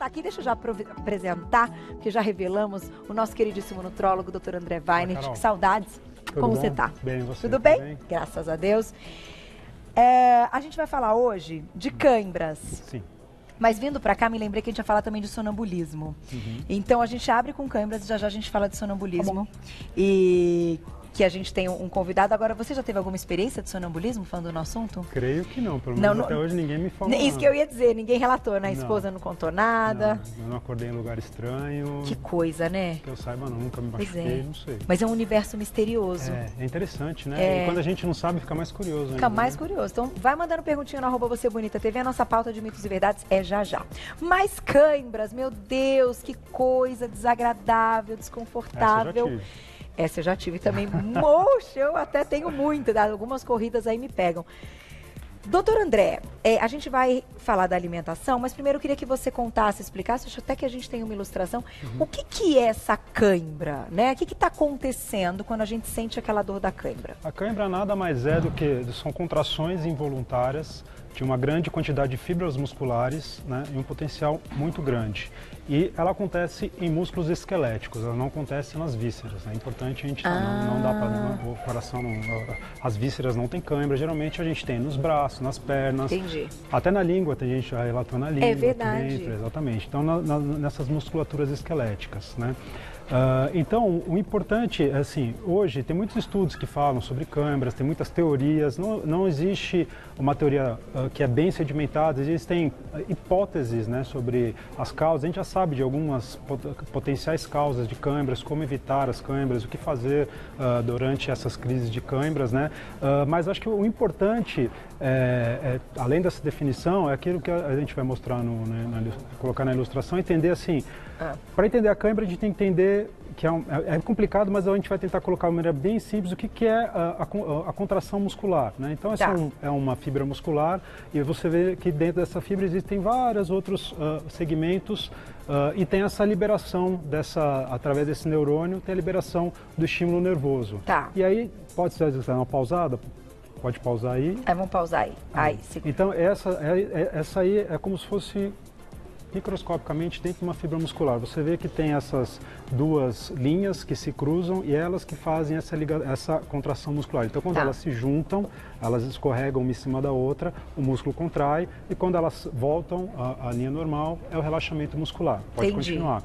tá aqui, deixa eu já apresentar, porque já revelamos o nosso queridíssimo nutrólogo, Dr. André Weinert. Que saudades. Como bom? você tá? Bem, você? Tudo bem? Graças a Deus. A gente vai falar hoje de cãibras. Sim. Mas vindo pra cá, me lembrei que a gente ia falar também de sonambulismo. Então a gente abre com cãibras e já a gente fala de sonambulismo. E que a gente tem um convidado. Agora, você já teve alguma experiência de sonambulismo falando no assunto? Creio que não, pelo menos até hoje ninguém me falou. Isso que eu ia dizer, ninguém relatou, né? A esposa não contou nada. Não, eu não acordei em lugar estranho. Que coisa, né? Que eu saiba, não, nunca me machuquei, não sei. Mas é um universo misterioso. É interessante, né? E quando a gente não sabe, fica mais curioso. Fica mais curioso. Então, vai mandando perguntinha no @VocêBonitaTV. A nossa pauta de mitos e verdades é já. Mas cãibras, meu Deus, que coisa desagradável, desconfortável. Essa eu já tive também. Moxa, eu até tenho muita. Algumas corridas aí me pegam. Doutor André, a gente vai falar da alimentação, mas primeiro eu queria que você contasse, explicasse, acho até que a gente tem uma ilustração, o que é essa cãibra, né? O que está acontecendo quando a gente sente aquela dor da cãibra? A cãibra nada mais é do que, são contrações involuntárias de uma grande quantidade de fibras musculares, né, e um potencial muito grande. E ela acontece em músculos esqueléticos, ela não acontece nas vísceras. É importante a gente não dá para o coração, as vísceras não tem cãibra. Geralmente a gente tem nos braços, nas pernas, até na língua, tem gente já relatou na língua. É verdade. Dentro, exatamente. Então nessas musculaturas esqueléticas, né? Então, o importante, assim, hoje tem muitos estudos que falam sobre câimbras, tem muitas teorias, não existe uma teoria que é bem sedimentada, existem hipóteses, né, sobre as causas. A gente já sabe de algumas potenciais causas de câimbras, como evitar as câimbras, o que fazer durante essas crises de câimbras, né? Mas acho que o importante, além dessa definição, é aquilo que a gente vai mostrar, colocar na ilustração, entender assim, para entender a cãibra a gente tem que entender que é complicado, mas a gente vai tentar colocar de maneira bem simples o que é a contração muscular, né? Então essa é uma fibra muscular e você vê que dentro dessa fibra existem vários outros segmentos e tem essa liberação através desse neurônio, tem a liberação do estímulo nervoso. E aí, pode ser uma pausada? Pode pausar aí. Vamos pausar aí. Então essa aí é como se fosse microscopicamente dentro de uma fibra muscular. Você vê que tem essas duas linhas que se cruzam e elas que fazem essa contração muscular. Então, quando elas se juntam, elas escorregam uma em cima da outra, o músculo contrai e quando elas voltam à linha normal, é o relaxamento muscular. Pode continuar.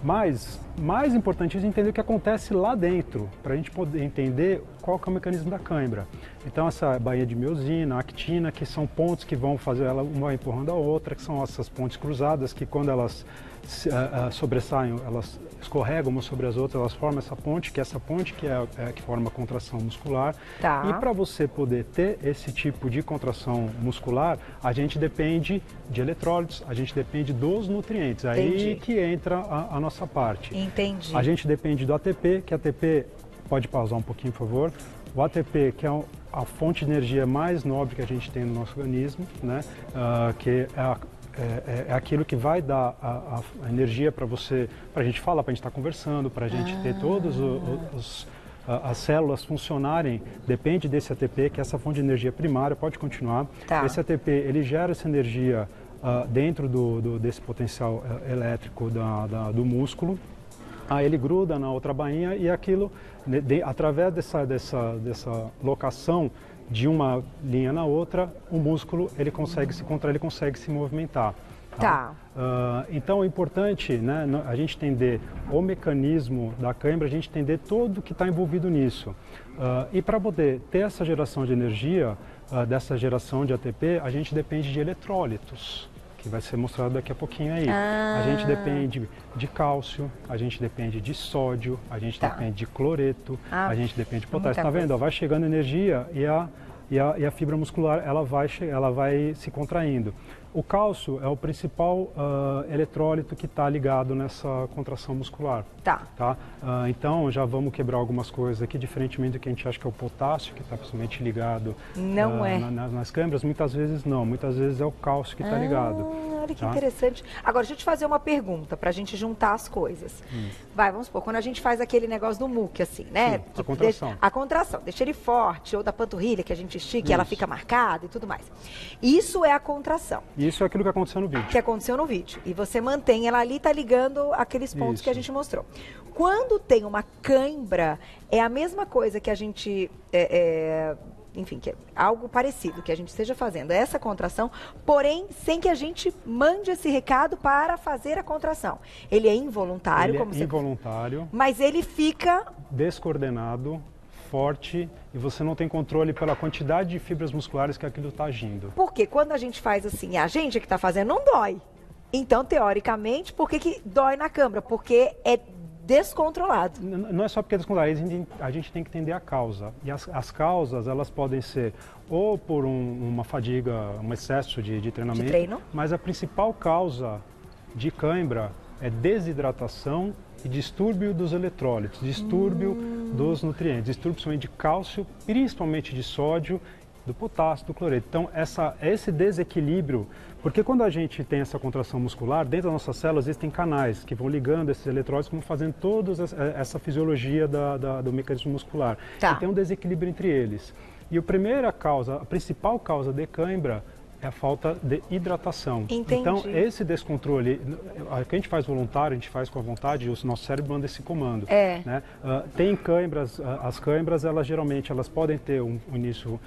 Mas, mais importante é entender o que acontece lá dentro, para a gente poder entender qual que é o mecanismo da cãibra. Então, essa baía de miosina, actina, que são pontes que vão fazer ela uma empurrando a outra, que são essas pontes cruzadas, que quando elas sobressaem, elas escorregam umas sobre as outras, elas formam essa ponte que é que forma a contração muscular. E para você poder ter esse tipo de contração muscular, a gente depende de eletrólitos, a gente depende dos nutrientes. Aí que entra a nossa parte. A gente depende do ATP, que ATP, pode pausar um pouquinho, por favor. O ATP, que é a fonte de energia mais nobre que a gente tem no nosso organismo, né? Que é aquilo que vai dar a energia para você, para a gente falar, para a gente estar conversando, para a gente ter todos as células funcionarem, depende desse ATP, que é essa fonte de energia primária. Pode continuar. Esse ATP, ele gera essa energia dentro desse potencial elétrico do músculo. Aí ele gruda na outra bainha e aquilo, através dessa locação de uma linha na outra, o músculo ele consegue se contrair, ele consegue se movimentar. Então é importante, né, a gente entender o mecanismo da cãibra, a gente entender tudo que está envolvido nisso. E para poder ter essa geração de energia, dessa geração de ATP, a gente depende de eletrólitos, que vai ser mostrado daqui a pouquinho aí. A gente depende de cálcio, a gente depende de sódio, a gente depende de cloreto, a gente depende de potássio. Tá vendo? Vai chegando energia e a fibra muscular ela vai se contraindo. O cálcio é o principal eletrólito que está ligado nessa contração muscular. Então, já vamos quebrar algumas coisas aqui, diferentemente do que a gente acha que é o potássio, que está principalmente ligado nas câimbras. Muitas vezes não, muitas vezes é o cálcio que está ligado. Olha que interessante. Agora, deixa eu te fazer uma pergunta para a gente juntar as coisas. Vamos supor, quando a gente faz aquele negócio do muque, assim, né? Sim, a contração. A contração, deixa ele forte, ou da panturrilha, que a gente estica e ela fica marcada e tudo mais. Isso é a contração. Isso é aquilo que aconteceu no vídeo. Que aconteceu no vídeo. E você mantém ela ali, tá ligando aqueles pontos que a gente mostrou. Quando tem uma cãibra, é a mesma coisa que a gente... enfim, que é algo parecido que a gente esteja fazendo essa contração, porém, sem que a gente mande esse recado para fazer a contração. Ele é involuntário, como você... involuntário. Mas ele fica... descoordenado, forte, e você não tem controle pela quantidade de fibras musculares que aquilo está agindo. Porque quando a gente faz assim, a gente que está fazendo não dói. Então, teoricamente, por que dói na câmara? Porque é descontrolado. Não é só porque é descontrolado, a gente tem que entender a causa. E as causas, elas podem ser ou por uma fadiga, um excesso de treinamento, mas a principal causa de cãibra é desidratação e distúrbio dos eletrólitos, distúrbio dos nutrientes, distúrbio principalmente de cálcio, principalmente de sódio, do potássio, do cloreto. Então, esse desequilíbrio, porque quando a gente tem essa contração muscular, dentro das nossas células existem canais que vão ligando esses eletrólitos, vão fazendo toda essa fisiologia do mecanismo muscular. E tem um desequilíbrio entre eles. E a principal causa de cãibra é a falta de hidratação. Entendi. Então, esse descontrole, o que a gente faz voluntário, a gente faz com a vontade, o nosso cérebro manda esse comando. Né? Tem cãibras, as cãibras, elas podem ter um início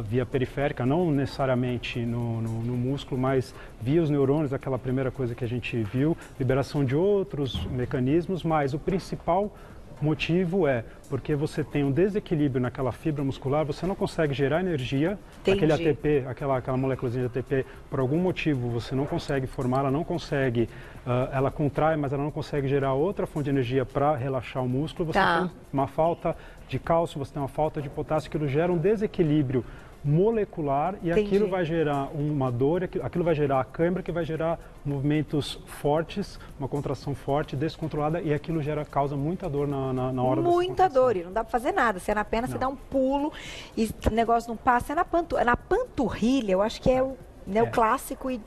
via periférica, não necessariamente no músculo, mas via os neurônios, aquela primeira coisa que a gente viu, liberação de outros mecanismos, mas o principal motivo é porque você tem um desequilíbrio naquela fibra muscular, você não consegue gerar energia, aquele ATP, aquela moléculazinha de ATP, por algum motivo você não consegue formar, ela não consegue, ela contrai, mas ela não consegue gerar outra fonte de energia para relaxar o músculo, você tem uma falta de cálcio, você tem uma falta de potássio, aquilo gera um desequilíbrio molecular e aquilo vai gerar uma dor, aquilo vai gerar a cãibra, que vai gerar movimentos fortes, uma contração forte, descontrolada, e aquilo causa muita dor na hora da muita dor, e não dá para fazer nada. Se é na perna, você dá um pulo e o negócio não passa. É na panturrilha, eu acho que é o clássico e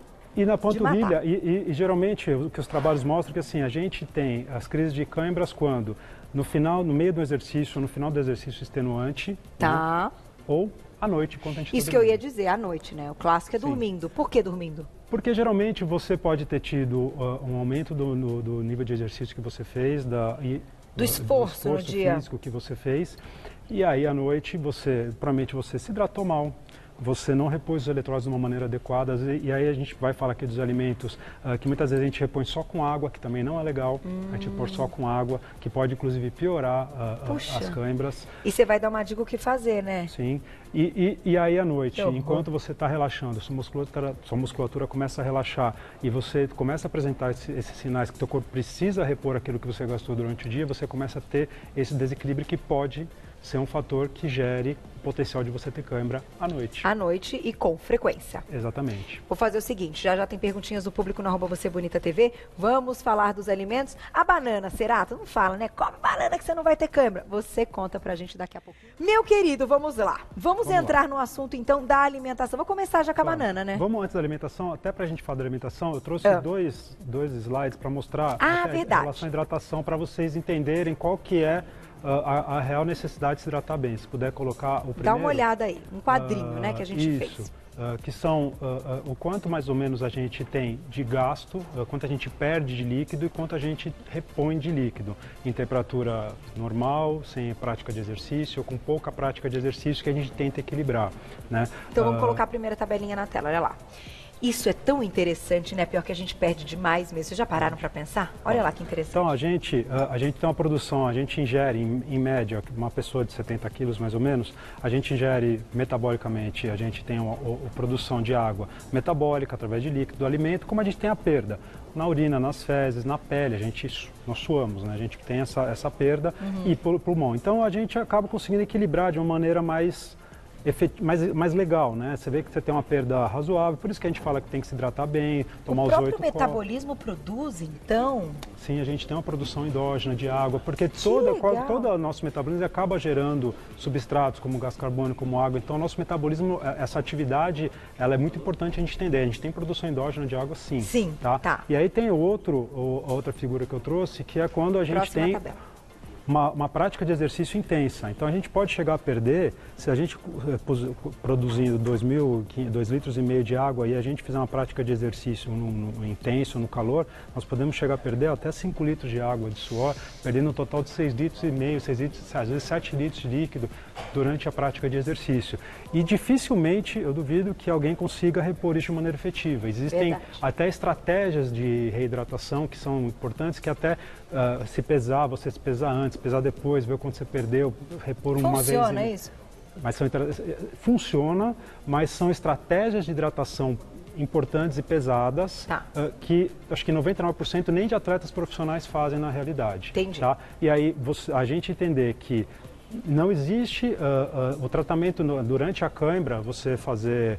na panturrilha, e geralmente o que os trabalhos mostram é que assim, a gente tem as crises de cãibras quando? No meio do exercício, no final do exercício extenuante, né? Ou à noite, enquanto a gente Isso que eu ia dizer, à noite, né? O clássico é dormindo. Por que dormindo? Porque geralmente você pode ter tido um aumento do nível de exercício que você fez, do esforço no dia físico que você fez, e aí à noite provavelmente você se hidratou mal, você não repôs os eletrólitos de uma maneira adequada, e aí a gente vai falar aqui dos alimentos que muitas vezes a gente repõe só com água, que também não é legal, a gente pôr só com água, que pode inclusive piorar as cãibras. E você vai dar uma dica o que fazer, né? Sim, e aí à noite, enquanto você está relaxando, sua musculatura começa a relaxar e você começa a apresentar esses sinais que o teu corpo precisa repor aquilo que você gastou durante o dia, você começa a ter esse desequilíbrio que pode ser um fator que gere o potencial de você ter cãibra à noite. À noite e com frequência. Exatamente. Vou fazer o seguinte, já tem perguntinhas do público no @vocêbonita.tv. Vamos falar dos alimentos. A banana, será? Tu não fala, né? Come banana que você não vai ter cãibra. Você conta pra gente daqui a pouco. Meu querido, vamos lá. Vamos entrar no assunto, então, da alimentação. Vou começar já com a banana, né? Vamos antes da alimentação, até pra gente falar da alimentação, eu trouxe dois slides para mostrar a relação à hidratação, para vocês entenderem qual que é a real necessidade de se hidratar bem. Se puder colocar o primeiro... Dá uma olhada aí, um quadrinho, né, que a gente fez. Que são o quanto mais ou menos a gente tem de gasto, quanto a gente perde de líquido e quanto a gente repõe de líquido. Em temperatura normal, sem prática de exercício, ou com pouca prática de exercício, que a gente tenta equilibrar, né? Então vamos colocar a primeira tabelinha na tela, olha lá. Isso é tão interessante, né? Pior que a gente perde demais mesmo. Vocês já pararam para pensar? Olha lá que interessante. Então, a gente tem uma produção, a gente ingere, em média, uma pessoa de 70 quilos mais ou menos, a gente ingere metabolicamente, a gente tem a produção de água metabólica através de líquido, do alimento, como a gente tem a perda na urina, nas fezes, na pele, nós suamos, né? A gente tem essa perda e pulmão. Então, a gente acaba conseguindo equilibrar de uma maneira mais legal, né? Você vê que você tem uma perda razoável, por isso que a gente fala que tem que se hidratar bem, tomar os 8 copos. O próprio metabolismo produz, então? Sim, a gente tem uma produção endógena de água, porque todo o nosso metabolismo acaba gerando substratos como gás carbônico, como água. Então, o nosso metabolismo, essa atividade, ela é muito importante a gente entender. A gente tem produção endógena de água, sim. Sim, tá. E aí tem outra figura que eu trouxe, que é quando a gente tem uma prática de exercício intensa. Então a gente pode chegar a perder, se a gente produzindo 2,5 litros de água e a gente fizer uma prática de exercício no intenso, no calor, nós podemos chegar a perder até 5 litros de água de suor, perdendo um total de 6,5 litros, 6 litros, às vezes 7 litros de líquido durante a prática de exercício. E dificilmente, eu duvido que alguém consiga repor isso de maneira efetiva. Existem até estratégias de reidratação que são importantes, que até se pesar, você se pesar antes, pesar depois, ver quanto você perdeu, repor uma vez. Funciona isso? Mas funciona, mas são estratégias de hidratação importantes e pesadas, que acho que 99% nem de atletas profissionais fazem na realidade. Entendi. Tá? E aí a gente entender que não existe o tratamento durante a cãibra, você fazer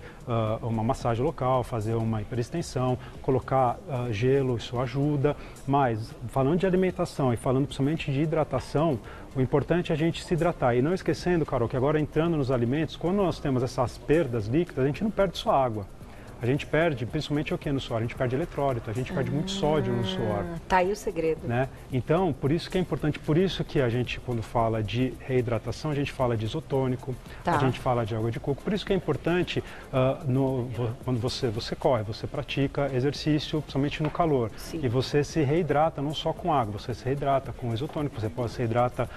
uma massagem local, fazer uma hiperextensão, colocar gelo, isso ajuda. Mas falando de alimentação e falando principalmente de hidratação, o importante é a gente se hidratar. E não esquecendo, Carol, que agora entrando nos alimentos, quando nós temos essas perdas líquidas, a gente não perde só água. A gente perde, principalmente o que no suor? A gente perde eletrólito, a gente perde muito sódio no suor. Tá aí o segredo. Né? Então, por isso que é importante, por isso que a gente, quando fala de reidratação, a gente fala de isotônico, a gente fala de água de coco. Por isso que é importante, quando você corre, você pratica exercício, principalmente no calor. Sim. E você se reidrata não só com água, você se reidrata com isotônico, você pode se reidrata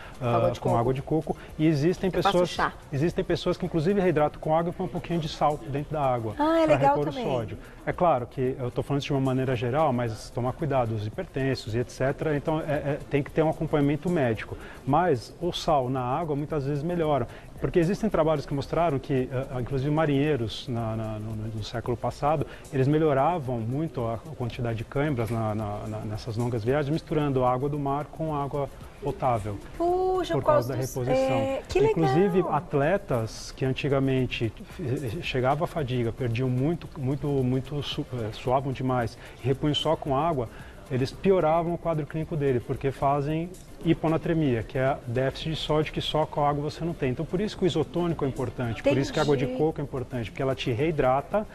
com água de coco. E existem pessoas que inclusive reidratam com água e põem um pouquinho de sal dentro da água. Ah, é legal também. Sódio. É claro que eu estou falando isso de uma maneira geral, mas tomar cuidado, os hipertensos e etc. Então tem que ter um acompanhamento médico. Mas o sal na água muitas vezes melhora. Porque existem trabalhos que mostraram que, inclusive marinheiros no século passado, eles melhoravam muito a quantidade de cãibras nessas longas viagens, misturando a água do mar com água potável. Puxa, por causa da reposição. Que legal. Inclusive atletas que antigamente chegava a fadiga, perdiam suavam demais e repunham só com água, eles pioravam o quadro clínico dele, porque fazem hiponatremia, que é déficit de sódio que só com a água você não tem. Então por isso que o isotônico é importante, por isso que a água de coco é importante, porque ela te reidrata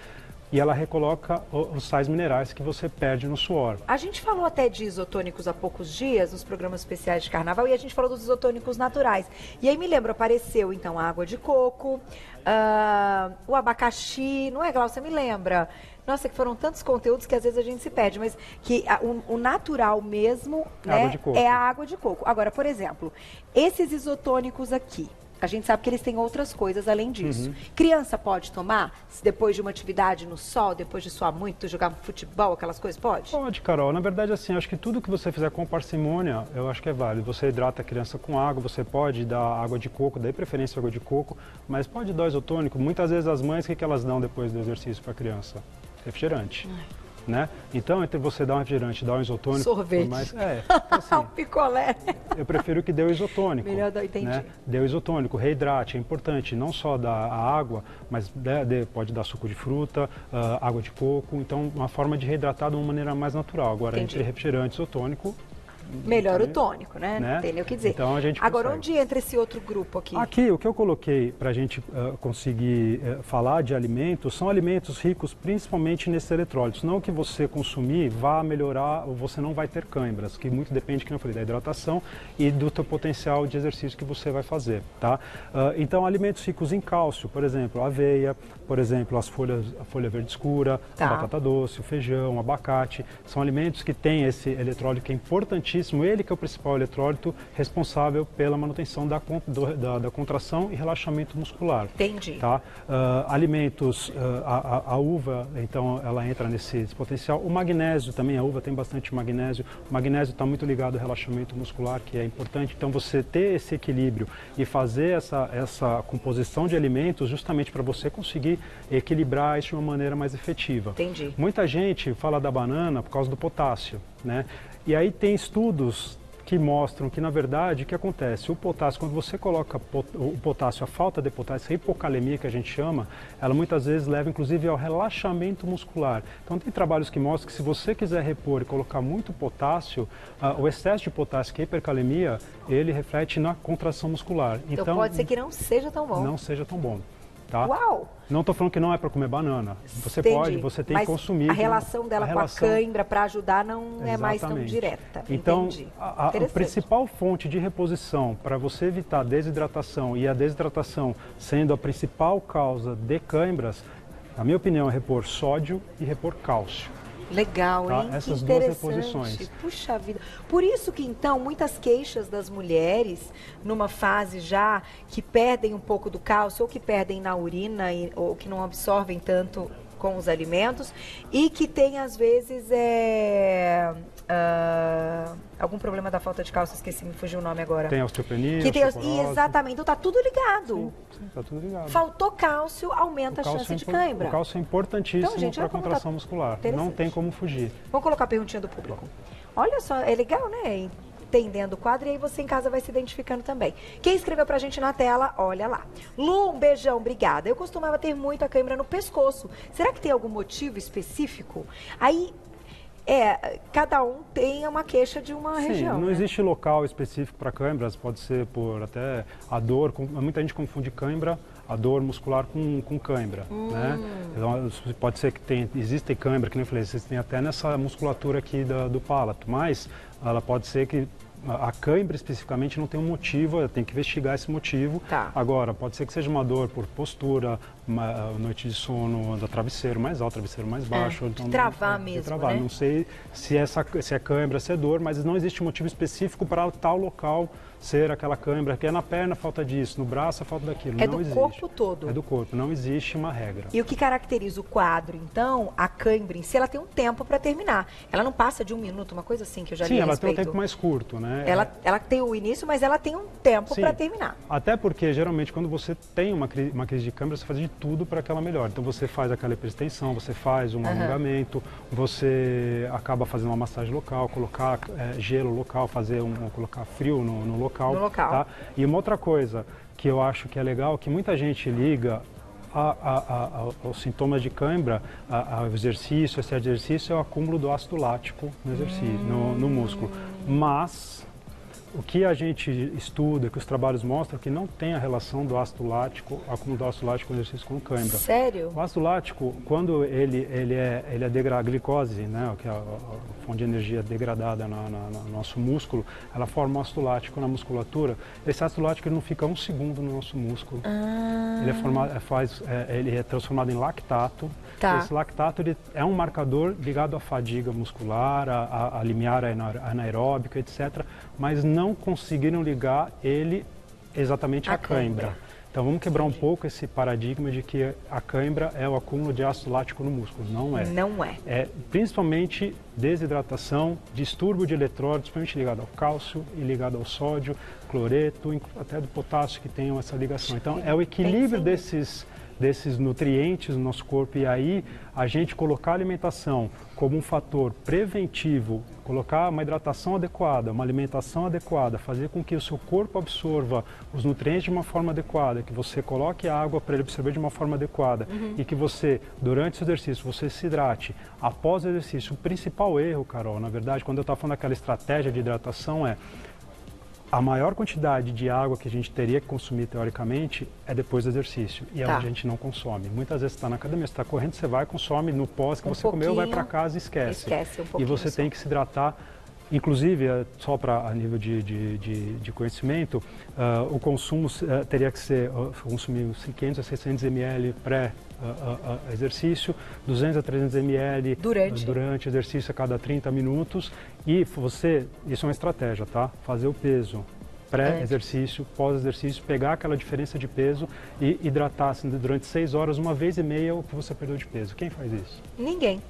e ela recoloca os sais minerais que você perde no suor. A gente falou até de isotônicos há poucos dias, nos programas especiais de carnaval, e a gente falou dos isotônicos naturais. E aí me lembro, apareceu então a água de coco, o abacaxi, não é, Glaucia? Me lembra? Nossa, que foram tantos conteúdos que às vezes a gente se perde, mas que o natural mesmo, né, é a água de coco. Agora, por exemplo, esses isotônicos aqui, a gente sabe que eles têm outras coisas além disso. Criança pode tomar? Se depois de uma atividade no sol, depois de suar muito, jogar futebol, aquelas coisas, pode? Pode, Carol. Na verdade, assim, acho que tudo que você fizer com parcimônia, eu acho que é válido. Você hidrata a criança com água, você pode dar água de coco, daí preferência água de coco, mas pode dar isotônico. Muitas vezes as mães, o que elas dão depois do exercício para a criança? Refrigerante. Né? Então, entre você dar um refrigerante e dar um isotônico... Sorvete. Então, assim, um picolé. Eu prefiro que dê o isotônico. Melhor dar, entendi. Né? Dê o isotônico, reidrate, é importante. Não só dar a água, mas pode dar suco de fruta, água de coco. Então, uma forma de reidratar de uma maneira mais natural. Agora, entre refrigerante e isotônico... Melhor o tônico, né? Não tem nem o que dizer. Então, a gente Agora, onde entra esse outro grupo aqui? Aqui, o que eu coloquei para a gente conseguir falar de alimentos, são alimentos ricos principalmente nesses eletrólitos. Não que você consumir vá melhorar ou você não vai ter cãibras, que muito depende, como eu falei, da hidratação e do teu potencial de exercício que você vai fazer, tá? Então, alimentos ricos em cálcio, por exemplo, a aveia, por exemplo, a folha verde escura, a batata doce, o feijão, o abacate, são alimentos que têm esse eletrólito que é importantíssimo. Ele que é o principal eletrólito responsável pela manutenção da contração e relaxamento muscular. Entendi. Tá? Alimentos, a uva, então ela entra nesse potencial. O magnésio também, a uva tem bastante magnésio. O magnésio está muito ligado ao relaxamento muscular, que é importante. Então você ter esse equilíbrio e fazer essa composição de alimentos justamente para você conseguir equilibrar isso de uma maneira mais efetiva. Entendi. Muita gente fala da banana por causa do potássio, né? E aí tem estudos que mostram que, na verdade, o que acontece? O potássio, quando você coloca o potássio, a falta de potássio, a hipocalemia que a gente chama, ela muitas vezes leva, inclusive, ao relaxamento muscular. Então, tem trabalhos que mostram que se você quiser repor e colocar muito potássio, o excesso de potássio, que é a hipercalemia, ele reflete na contração muscular. Então pode ser que não seja tão bom. Não seja tão bom. tá? Uau! Não estou falando que não é para comer banana. Você Entendi. pode, você tem que consumir. A relação dela com a cãibra para ajudar não é mais tão direta. Então, Entendi. a principal fonte de reposição para você evitar a desidratação, e a desidratação sendo a principal causa de cãibras, na minha opinião, é repor sódio e repor cálcio. Legal, hein? Tá? Essas que duas interessante. reposições. Puxa vida. Por isso que, então, muitas queixas das mulheres, numa fase já que perdem um pouco do cálcio, ou que perdem na urina, ou que não absorvem tanto com os alimentos, e que tem, às vezes, algum problema da falta de cálcio, esqueci, me fugiu o nome agora. Tem osteopenia, exatamente, então tá tudo ligado. Sim, tá tudo ligado. Faltou cálcio, aumenta a chance de cãibra. O cálcio é importantíssimo Então, para a contração muscular, não tem como fugir. Vamos colocar a perguntinha do público. Olha só, é legal, né? Entendendo o quadro, e aí você em casa vai se identificando também. Quem escreveu pra gente na tela, olha lá. Lu, um beijão, obrigada. Eu costumava ter muita cãibra no pescoço. Será que tem algum motivo específico? Aí, cada um tem uma queixa de uma região. Não existe local específico para cãibras, pode ser por até a dor, muita gente confunde cãibra, a dor muscular com cãibra, né? Então, pode ser que existe cãibra, que nem eu falei, vocês têm até nessa musculatura aqui do palato, mas ela pode ser que a cãibra especificamente não tem um motivo, tem que investigar esse motivo. Tá. Agora, pode ser que seja uma dor por postura, noite de sono, do travesseiro mais alto, travesseiro mais baixo. Então, de travar mesmo, de travar. Né? Não sei se é cãibra, se é dor, mas não existe motivo específico para tal local ser aquela cãibra, que é na perna, falta disso, no braço, falta daquilo. É não do existe. corpo todo. É do corpo, não existe uma regra. E o que caracteriza o quadro, então, a cãibra em si, ela tem um tempo para terminar. Ela não passa de 1 minuto, uma coisa assim que eu já li a Sim, ela respeito. tem um tempo mais curto, né? Ela tem o início, mas ela tem um tempo para terminar. Até porque, geralmente, quando você tem uma crise de cãibra, você faz de tudo para que ela melhore. Então, você faz aquela hiperextensão, você faz um alongamento, você acaba fazendo uma massagem local, colocar gelo local, colocar frio no local. No local. Tá? E uma outra coisa que eu acho que é legal, que muita gente liga aos sintomas de cãibra, ao exercício. Esse exercício é o acúmulo do ácido lático no exercício, no músculo. Mas o que a gente estuda, que os trabalhos mostram, que não tem a relação do ácido lático, acúmulo do ácido lático no exercício com cãibra. Sério? O ácido lático, quando ele é degradado, a glicose, né, que é a fonte de energia degradada no nosso músculo, ela forma um ácido lático na musculatura. Esse ácido lático ele não fica 1 segundo no nosso músculo. Ele é transformado em lactato. Tá. Esse lactato ele é um marcador ligado à fadiga muscular, a limiar anaeróbica, etc. Mas não conseguiram ligar ele exatamente à cãibra. Então vamos quebrar um pouco esse paradigma de que a cãibra é o acúmulo de ácido lático no músculo. Não é. Não é. É principalmente desidratação, distúrbio de eletrólitos, principalmente ligado ao cálcio e ligado ao sódio, cloreto, até do potássio que tenham essa ligação. Então é o equilíbrio desses nutrientes no nosso corpo, e aí a gente colocar a alimentação como um fator preventivo, colocar uma hidratação adequada, uma alimentação adequada, fazer com que o seu corpo absorva os nutrientes de uma forma adequada, que você coloque a água para ele absorver de uma forma adequada e que você, durante o exercício, você se hidrate. Após o exercício, o principal erro, Carol, na verdade, quando eu estava falando daquela estratégia de hidratação a maior quantidade de água que a gente teria que consumir, teoricamente, é depois do exercício. E é onde a gente não consome. Muitas vezes você está na academia, você está correndo, você vai, consome no pós que você comeu, vai para casa e esquece. E você tem que se hidratar. Inclusive, só a nível de conhecimento, o consumo teria que ser consumir 500 a 600 ml pré-exercício, 200 a 300 ml durante o exercício a cada 30 minutos. E isso é uma estratégia, tá? Fazer o peso pré-exercício, pós-exercício, pegar aquela diferença de peso e hidratar assim, durante 6 horas, 1,5 vezes o que você perdeu de peso. Quem faz isso? Ninguém.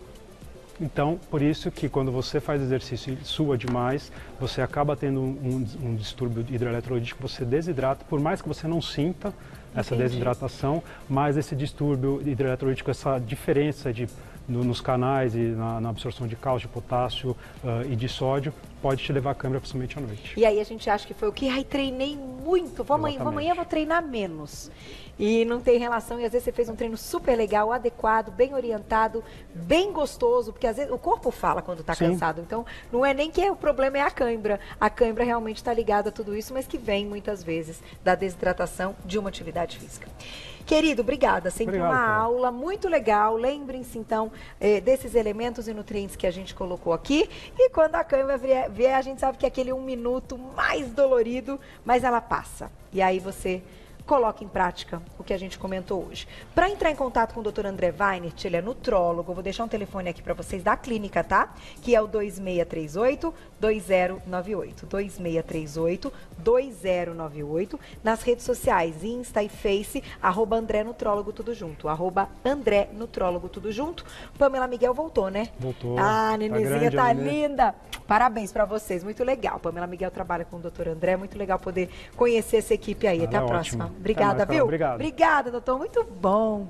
Então, por isso que quando você faz exercício e sua demais, você acaba tendo um distúrbio hidroeletrolítico, você desidrata, por mais que você não sinta essa desidratação, mas esse distúrbio hidroeletrolítico, essa diferença nos canais e na absorção de cálcio, de potássio e de sódio, pode te levar à cãibra, principalmente à noite. E aí a gente acha que foi o que? Ai, treinei muito, amanhã eu vou treinar menos. E não tem relação, e às vezes você fez um treino super legal, adequado, bem orientado, bem gostoso, porque às vezes o corpo fala quando está cansado. Então, não é nem que o problema é a cãibra. A cãibra realmente está ligada a tudo isso, mas que vem muitas vezes da desidratação de uma atividade física. Querido, obrigada. Sempre Obrigado, uma Paulo. aula muito legal. Lembrem-se, então, desses elementos e nutrientes que a gente colocou aqui. E quando a cãibra vier, a gente sabe que é aquele 1 minuto mais dolorido, mas ela passa. E aí você coloca em prática o que a gente comentou hoje. Para entrar em contato com o Dr. André Weinert, ele é nutrólogo. Eu vou deixar um telefone aqui para vocês da clínica, tá? Que é o 2638-2098. 2638-2098. Nas redes sociais, Insta e Face, @André Nutrólogo, tudo junto. @André Nutrólogo, tudo junto. Pamela Miguel voltou, né? Voltou. Ah, Nenezinha tá Nenê. linda. Parabéns para vocês, muito legal. Pamela Miguel trabalha com o Dr. André, muito legal poder conhecer essa equipe aí. Até a próxima. Ótimo. Obrigada, Até mais, viu? Obrigado. Obrigada, doutor. Muito bom.